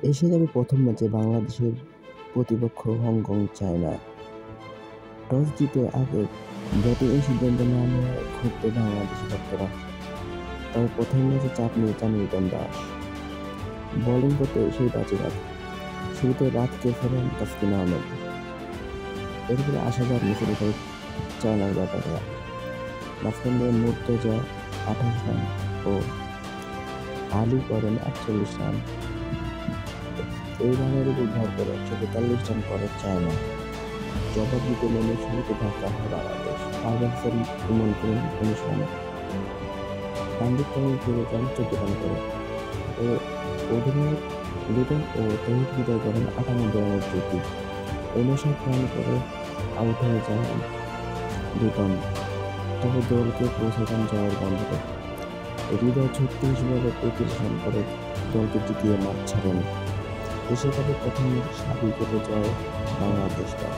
Asia কাপের প্রথম ম্যাচে বাংলাদেশের প্রতিপক্ষ হংকং চায়না। টস জিতে আগে ব্যাটিংয়ের সিদ্ধান্ত নেওয়া নিয়ে ক্ষুব্ধ বাংলাদেশি ভক্তরা। তবে প্রথম ম্যাচে চাপ নিয়েছেন লিটন দাস। বোলিং করতে এসেই বাজিরাত। শুরুতে রাতকে ফেরেন তাসকিন আহমেদ। এরপরে আশাবাদ শুরু করে চায়নার ব্যাটাররা। মাঝখান দিয়ে মুর্তজা 28 রান ও আলী করেন 48 রান। এই রানের উপর ভর করে 143 রান করে চায়না। জবাব দিতে নেমে শুরুতে ধাক্কা হয় বাংলাদেশ। পারভেজ ইমন করেন 19 রানে। তানজিদ তামিম ফিরে যান 14 রান করে। অধিনায়ক লিটন ও তৌহিদ হৃদয় করেন 98 রানের জুটি। 59 রান করে আউট হয়ে যান লিটন, তবে দলকে পৌঁছে যান জয়ের গন্তব্যে। হৃদয় 36 বলে 35 রান করে দলকে জিতিয়ে মাঠ ছাড়েন। এশিয়া কাপের প্রথম ম্যাচে 7 উইকেটে জয় বাংলাদেশটা।